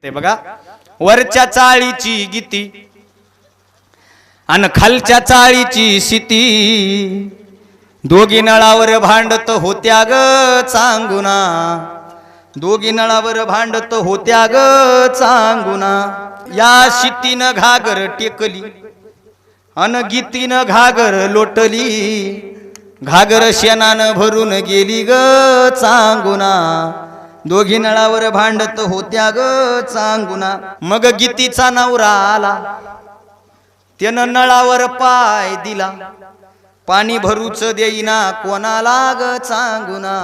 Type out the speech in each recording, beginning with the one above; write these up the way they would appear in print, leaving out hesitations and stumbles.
ते बघा, वरच्या चाळीची गीती अन खालच्या चाळीची शिती, दोघी नळावर भांडत होत्या ग चांगुना, दोघी नळावर भांडत होत्या ग चांगुना। या शितीनं घागर टेकली अन गीतीनं घागर लोटली, घागर शेणानं भरून गेली ग चांगुना, दोघी नळावर भांडत होत्या ग चांगुना। मग गीतीचा नवरा आला, त्यानं नळावर पाय दिला, पाणी भरूच देईना कोणाला ग चांगुना,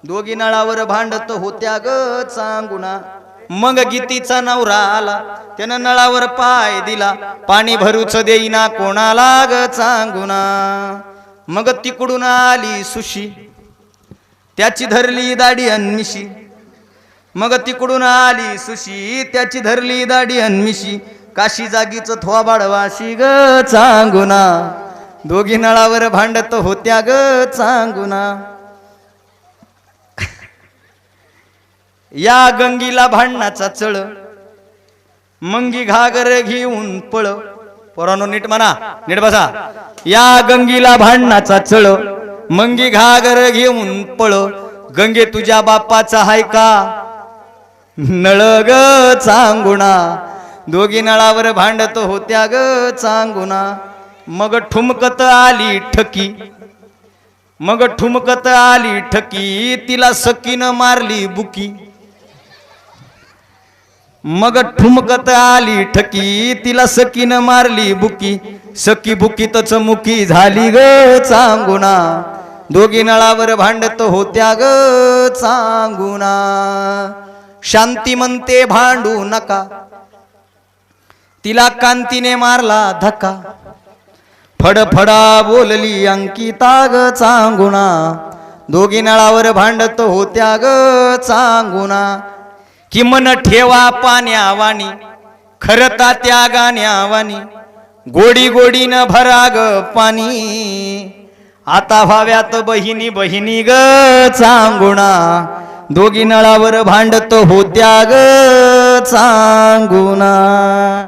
दोघी नळावर भांडत होत्या ग चांगुना। मग गीतीचा नवरा आला, त्यानं नळावर पाय दिला, पाणी भरूच देईना कोणाला ग चांगुना। मग तिकडून आली सुशी, त्याची धरली दाढी अन मिशी, मग तिकडून आली सुशी, त्याची धरली दाढी अन मिशी, काशी जागीच थोबाड वाशी ग चांगुना, दोघी नळावर भांडत होत्या ग चांगुना। या गंगीला भांडणाचा चळ, मंगी घागर घेऊन पळ, पोरांनो नीट म्हणा, नीट बसा। या गंगीला भांडणाचा चळ, मंगी घागर घेऊन पळ, गंगे तुझ्या बापाचा हाय का नळ ग चांगुना, दोघी नळावर भांडत होत्या ग चांगुना। मग ठुमकत आली ठकी, मग ठुमकत आली ठकी, तिला सकीनं मारली बुकी, मग ठुमकत आली ठकी, तिला सकीनं मारली बुकी, सकी बुकीतच मुकी झाली ग चांगुना, दोघी नळावर भांडत होत्या ग चांगुना। शांती म्हणते भांडू नका, तिला कांतीने मारला धक्का, फडफडा बोलली अंकिता ग चांगुना, दोघी नळावर भांडत होत्या ग चांगुना। कि मन ठेवा पाण्यावानी, खरता त्या गाण्यावानी, गोडी गोडीनं भरा ग पाणी, आता व्हाव्यात बहिणी बहिणी ग चांगुना, दोघी नळावर भांडत होत्या ग चांगुना।